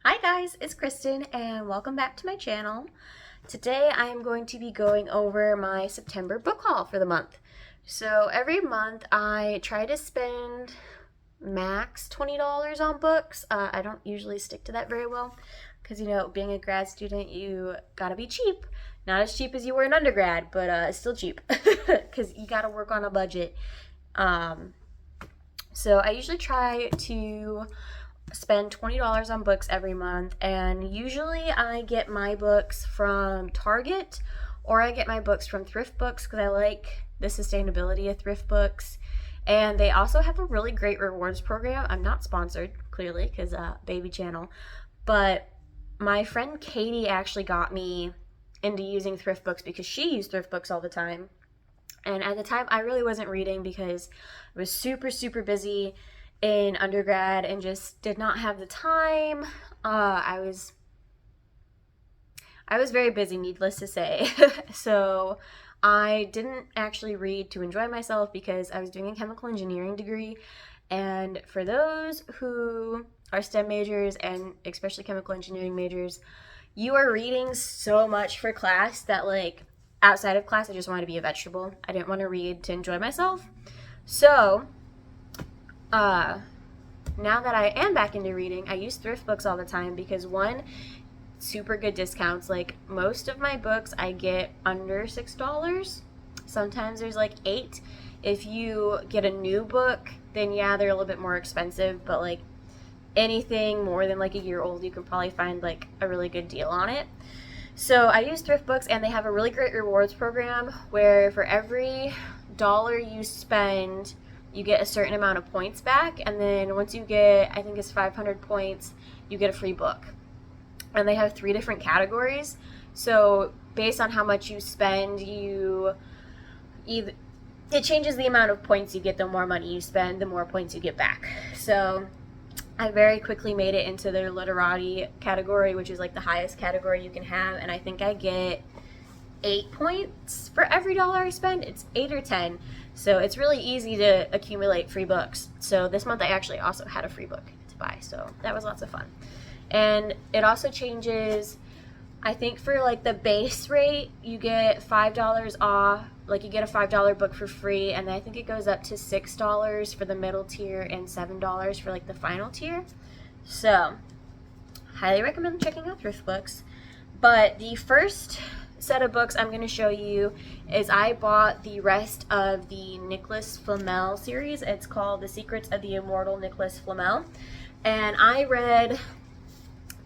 Hi guys, it's Kristen and welcome back to my channel. Today I am going to be going over my September book haul for the month. So every month I try to spend max $20 on books. I don't usually stick to that very well because, being a grad student, you gotta be cheap. Not as cheap as you were in undergrad, but still cheap because you gotta work on a budget. So I usually try to spend $20 on books every month, and usually I get my books from Target or I get my books from Thriftbooks because I like the sustainability of Thriftbooks. And they also have a really great rewards program. I'm not sponsored, clearly, because baby channel, but my friend Katie actually got me into using Thriftbooks because she used Thriftbooks all the time. And at the time, I really wasn't reading because I was super, super busy in undergrad and just did not have the time. I was very busy, needless to say. So I didn't actually read to enjoy myself because I was doing a chemical engineering degree. And for those who are STEM majors and especially chemical engineering majors, you are reading so much for class that, like, outside of class, I just wanted to be a vegetable. I didn't want to read to enjoy myself. So, now that I am back into reading, I use thrift books all the time because, one, super good discounts. Like, most of my books I get under $6. Sometimes there's like 8. If you get a new book, then yeah, they're a little bit more expensive, but like anything more than like a year old, you can probably find like a really good deal on it. So I use thrift books, and they have a really great rewards program where for every dollar you spend, you get a certain amount of points back, and then once you get, I think it's 500 points, you get a free book. And they have 3 different categories. So based on how much you spend, it changes the amount of points you get. The more money you spend, the more points you get back. So I very quickly made it into their literati category, which is like the highest category you can have, and I think I get 8 points for every dollar I spend. It's 8 or 10, so it's really easy to accumulate free books. So this month I actually also had a free book to buy, so that was lots of fun. And it also changes, I think for like the base rate, you get $5 off, like you get a $5 book for free, and then I think it goes up to $6 for the middle tier and $7 for like the final tier. So highly recommend checking out thrift books. But the first set of books I'm going to show you is I bought the rest of the Nicholas Flamel series. It's called The Secrets of the Immortal Nicholas Flamel, and I read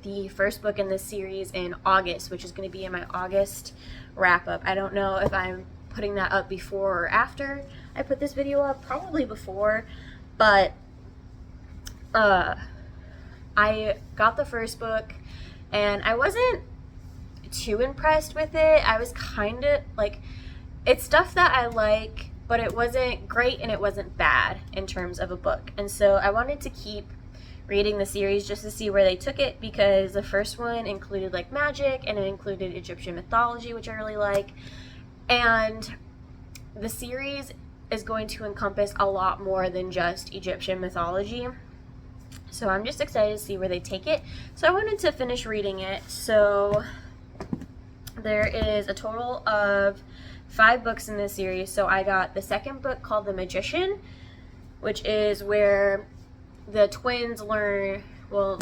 the first book in this series in August, which is going to be in my August wrap up. I don't know if I'm putting that up before or after I put this video up, probably before, but I got the first book and I wasn't too impressed with it. I was kind of like, it's stuff that I like, but it wasn't great and it wasn't bad in terms of a book. And so I wanted to keep reading the series just to see where they took it, because the first one included like magic and it included Egyptian mythology, which I really like, and the series is going to encompass a lot more than just Egyptian mythology. So I'm just excited to see where they take it. So I wanted to finish reading it. So there is a total of 5 books in this series. So I got the second book called The Magician, which is where the twins learn, well,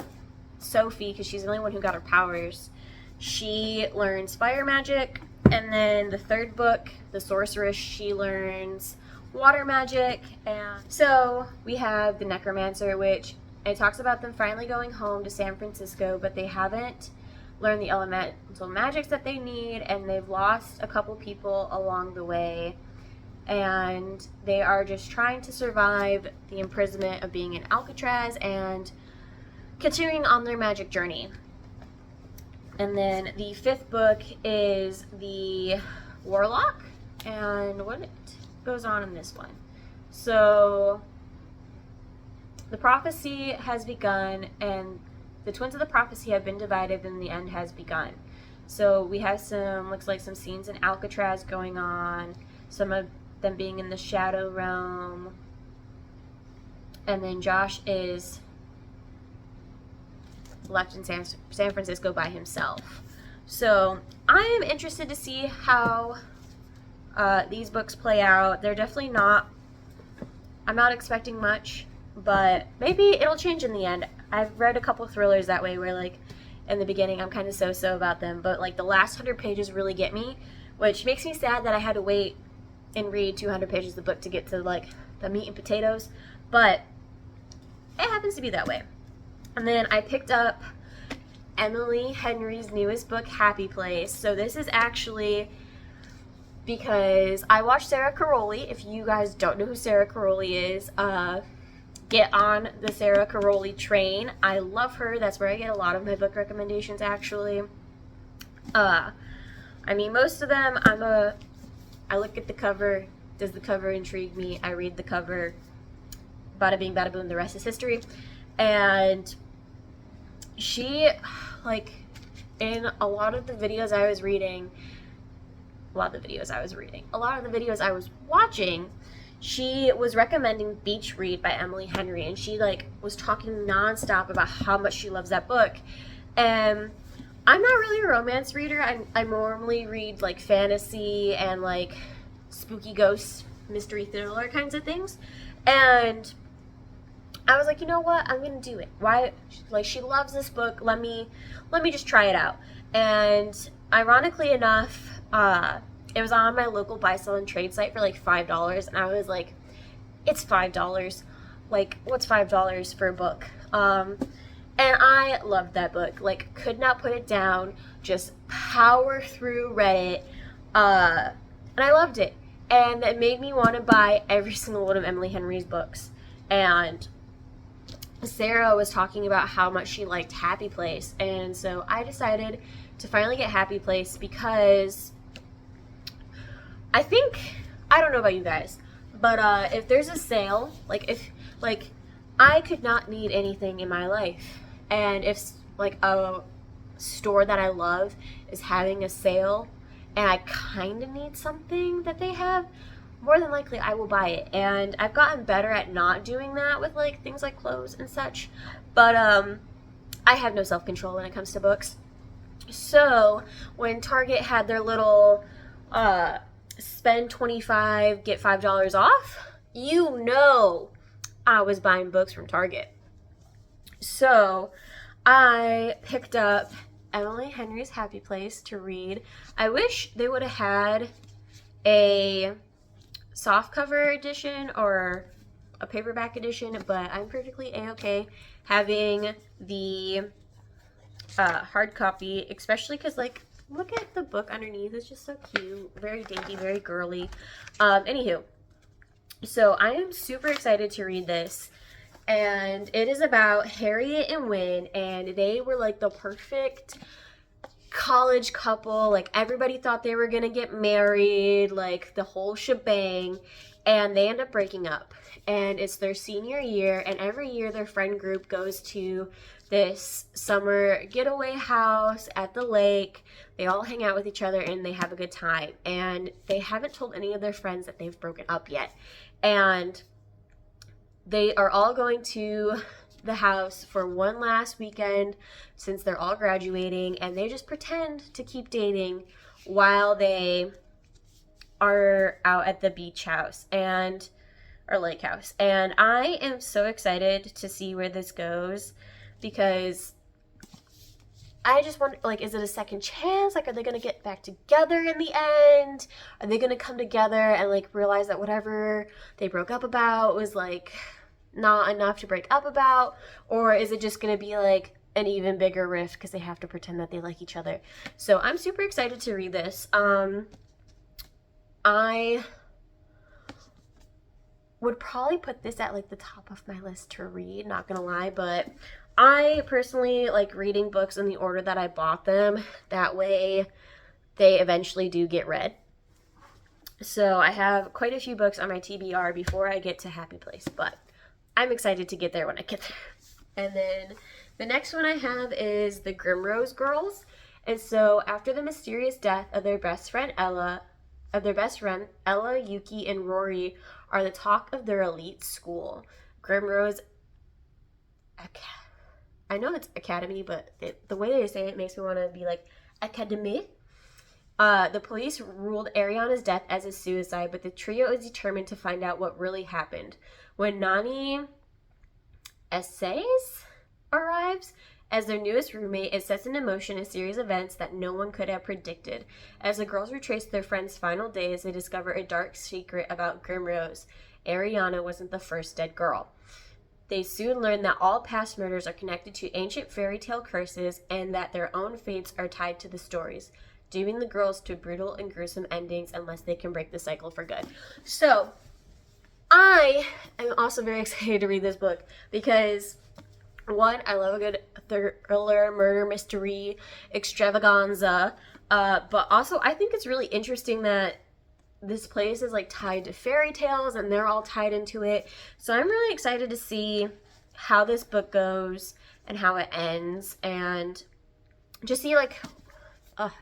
Sophie, because she's the only one who got her powers, she learns fire magic. And then the third book, The Sorceress, she learns water magic. And so we have the Necromancer, which it talks about them finally going home to San Francisco, but they haven't learned the elemental magics that they need, and they've lost a couple people along the way. And they are just trying to survive the imprisonment of being in Alcatraz and continuing on their magic journey. And then the 5th book is The Warlock, and what goes on in this one. So the prophecy has begun, and the twins of the prophecy have been divided, and the end has begun. So we have looks like some scenes in Alcatraz going on, some of them being in the shadow realm, and then Josh is left in San Francisco by himself. So I am interested to see how these books play out. They're definitely not, I'm not expecting much, but maybe it'll change in the end. I've read a couple thrillers that way where, like, in the beginning I'm kind of so-so about them, but like the last 100 pages really get me, which makes me sad that I had to wait and read 200 pages of the book to get to like the meat and potatoes, but it happens to be that way. And then I picked up Emily Henry's newest book, Happy Place. So this is actually because I watched Sarah Caroli. If you guys don't know who Sarah Caroli is, get on the Sarah Caroli train. I love her. That's where I get a lot of my book recommendations, actually. I mean, most of them, I look at the cover. Does the cover intrigue me? I read the cover. Bada bing, bada boom, the rest is history. And she, like, in a lot of the videos I was watching, she was recommending Beach Read by Emily Henry, and she, like, was talking nonstop about how much she loves that book. And I'm not really a romance reader. I normally read, like, fantasy and, like, spooky ghost mystery thriller kinds of things. And I was like, you know what? I'm gonna do it. Why? Like, she loves this book. Let me just try it out. And ironically enough, it was on my local buy, sell, and trade site for like $5, and I was like, it's $5. Like, what's $5 for a book? And I loved that book. Like, could not put it down. Just power through Reddit, and I loved it. And it made me want to buy every single one of Emily Henry's books. And Sarah was talking about how much she liked Happy Place, and so I decided to finally get Happy Place because I don't know about you guys, but if there's a sale, I could not need anything in my life, and if like a store that I love is having a sale and I kind of need something that they have, more than likely I will buy it. And I've gotten better at not doing that with like things like clothes and such, but I have no self-control when it comes to books. So when Target had their little spend $25 get $5 off, you know I was buying books from Target. So I picked up Emily Henry's Happy Place to read. I wish they would have had a softcover edition or a paperback edition, but I'm perfectly a-okay having the hard copy, especially because, like, look at the book underneath. It's just so cute, very dainty, very girly. Anywho, so I am super excited to read this, and it is about Harriet and Wynne, and they were like the perfect college couple. Like, everybody thought they were gonna get married, like the whole shebang, and they end up breaking up. And it's their senior year, and every year their friend group goes to this summer getaway house at the lake. They all hang out with each other and they have a good time, and they haven't told any of their friends that they've broken up yet. And they are all going to the house for one last weekend since they're all graduating, and they just pretend to keep dating while they are out at the beach house or lake house. And I am so excited to see where this goes, because I just wonder, like, is it a second chance? Like, are they going to get back together in the end? Are they going to come together and, like, realize that whatever they broke up about was, like, not enough to break up about? Or is it just going to be, like, an even bigger rift because they have to pretend that they like each other? So I'm super excited to read this. I would probably put this at, like, the top of my list to read, not gonna lie, but I personally like reading books in the order that I bought them. That way they eventually do get read. So I have quite a few books on my TBR before I get to Happy Place, but I'm excited to get there when I get there. And then the next one I have is The Grimrose Girls. And so after the mysterious death of their best friend Ella, Yuki, and Rory are the talk of their elite school, Grimrose I know it's academy, but the way they say it makes me want to be like academy. The police ruled Ariana's death as a suicide, but the trio is determined to find out what really happened. When Nani Essays arrives as their newest roommate, it sets in motion a series of events that no one could have predicted. As the girls retrace their friend's final days, they discover a dark secret about Grimrose. Ariana wasn't the first dead girl. They soon learn that all past murders are connected to ancient fairy tale curses and that their own fates are tied to the stories, dooming the girls to brutal and gruesome endings unless they can break the cycle for good. So, I am also very excited to read this book because, one, I love a good thriller, murder, mystery, extravaganza, but also I think it's really interesting that this place is like tied to fairy tales and they're all tied into it. So I'm really excited to see how this book goes and how it ends, and just see like,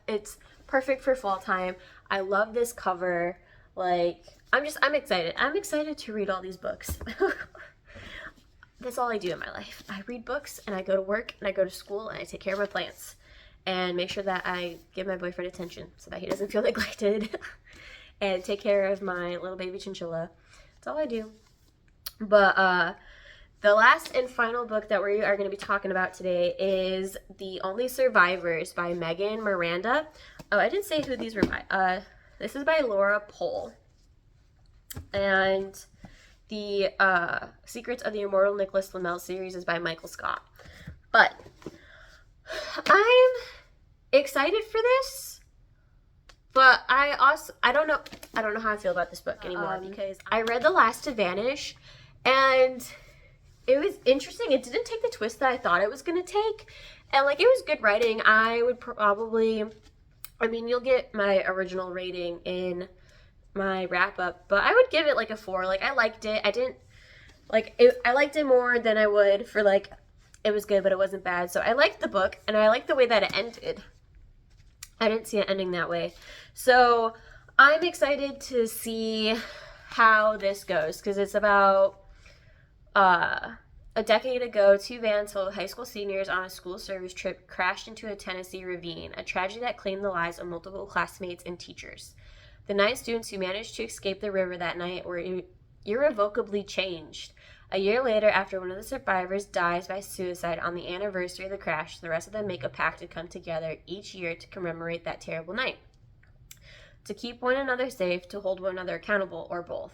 it's perfect for fall time. I love this cover. Like, I'm excited. I'm excited to read all these books. That's all I do in my life. I read books and I go to work and I go to school and I take care of my plants and make sure that I give my boyfriend attention so that he doesn't feel neglected. And take care of my little baby chinchilla. That's all I do. But the last and final book that we are going to be talking about today is The Only Survivors by Megan Miranda. Oh, I didn't say who these were by. This is by Laura Pohl. And the Secrets of the Immortal Nicholas Flamel series is by Michael Scott. But I'm excited for this. But I don't know how I feel about this book anymore because I read The Last to Vanish and it was interesting. It didn't take the twist that I thought it was going to take. And like, it was good writing. I would probably, you'll get my original rating in my wrap up, but I would give it like a 4. Like, I liked it. I liked it more than I would for like, it was good, but it wasn't bad. So I liked the book and I liked the way that it ended. I didn't see it ending that way. So I'm excited to see how this goes because it's about a decade ago, 2 vans full of high school seniors on a school service trip crashed into a Tennessee ravine, a tragedy that claimed the lives of multiple classmates and teachers. The 9 students who managed to escape the river that night were irrevocably changed. A year later, after one of the survivors dies by suicide on the anniversary of the crash, the rest of them make a pact to come together each year to commemorate that terrible night. To keep one another safe, to hold one another accountable, or both.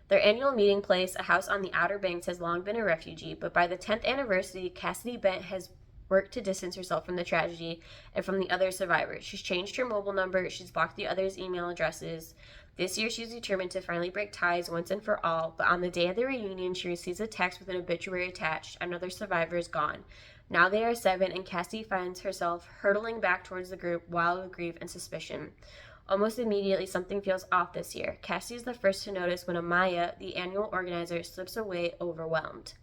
Their annual meeting place, a house on the Outer Banks, has long been a refugee, but by the 10th anniversary, Cassidy Bent has worked to distance herself from the tragedy and from the other survivors. She's changed her mobile number, she's blocked the others' email addresses. This year, she's determined to finally break ties once and for all, but on the day of the reunion, she receives a text with an obituary attached. Another survivor is gone. Now they are 7, and Cassie finds herself hurtling back towards the group, wild with grief and suspicion. Almost immediately, something feels off this year. Cassie is the first to notice when Amaya, the annual organizer, slips away overwhelmed.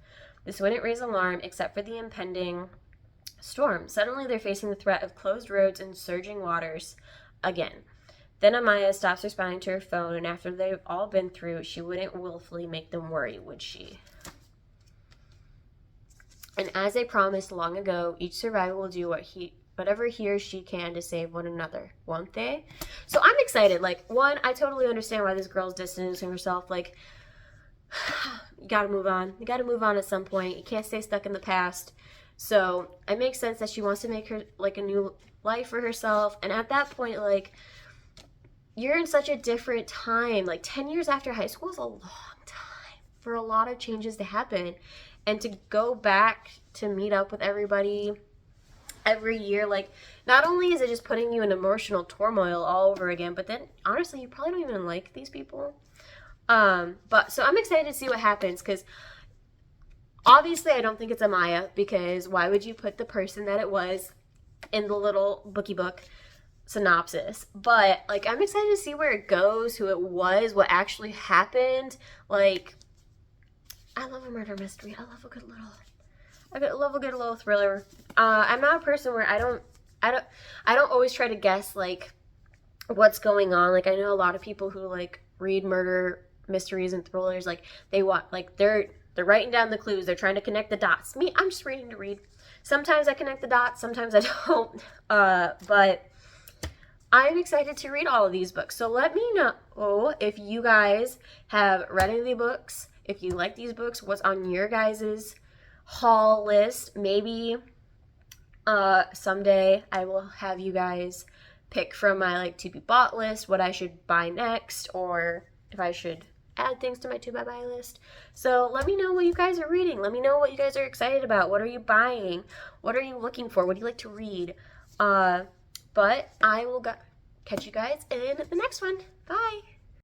This wouldn't raise alarm except for the impending storm. Suddenly, they're facing the threat of closed roads and surging waters again. Then Amaya stops responding to her phone, and after they've all been through, she wouldn't willfully make them worry, would she? And as they promised long ago, each survivor will do whatever he or she can to save one another, won't they? So I'm excited. Like, one, I totally understand why this girl's distancing herself. Like, you gotta move on. You gotta move on at some point. You can't stay stuck in the past. So it makes sense that she wants to make her, like, a new life for herself. And at that point, like, you're in such a different time. Like, 10 years after high school is a long time for a lot of changes to happen. And to go back to meet up with everybody every year, like, not only is it just putting you in emotional turmoil all over again, but then, honestly, you probably don't even like these people. But, so I'm excited to see what happens, because obviously I don't think it's Amaya, because why would you put the person that it was in the little bookie book synopsis? But, like, I'm excited to see where it goes, who it was, what actually happened. Like, I love a murder mystery. I love a good little thriller. I'm not a person where I don't always try to guess, like, what's going on. Like, I know a lot of people who, like, read murder mysteries and thrillers, like, they want, like, they're writing down the clues, they're trying to connect the dots. Me, I'm just reading to read. Sometimes I connect the dots, sometimes I don't. But I'm excited to read all of these books. So let me know if you guys have read any of the books, if you like these books, what's on your guys' haul list. Maybe someday I will have you guys pick from my like to be bought list what I should buy next, or if I should add things to my to buy list. So let me know what you guys are reading. Let me know what you guys are excited about. What are you buying? What are you looking for? What do you like to read? But I will catch you guys in the next one. Bye.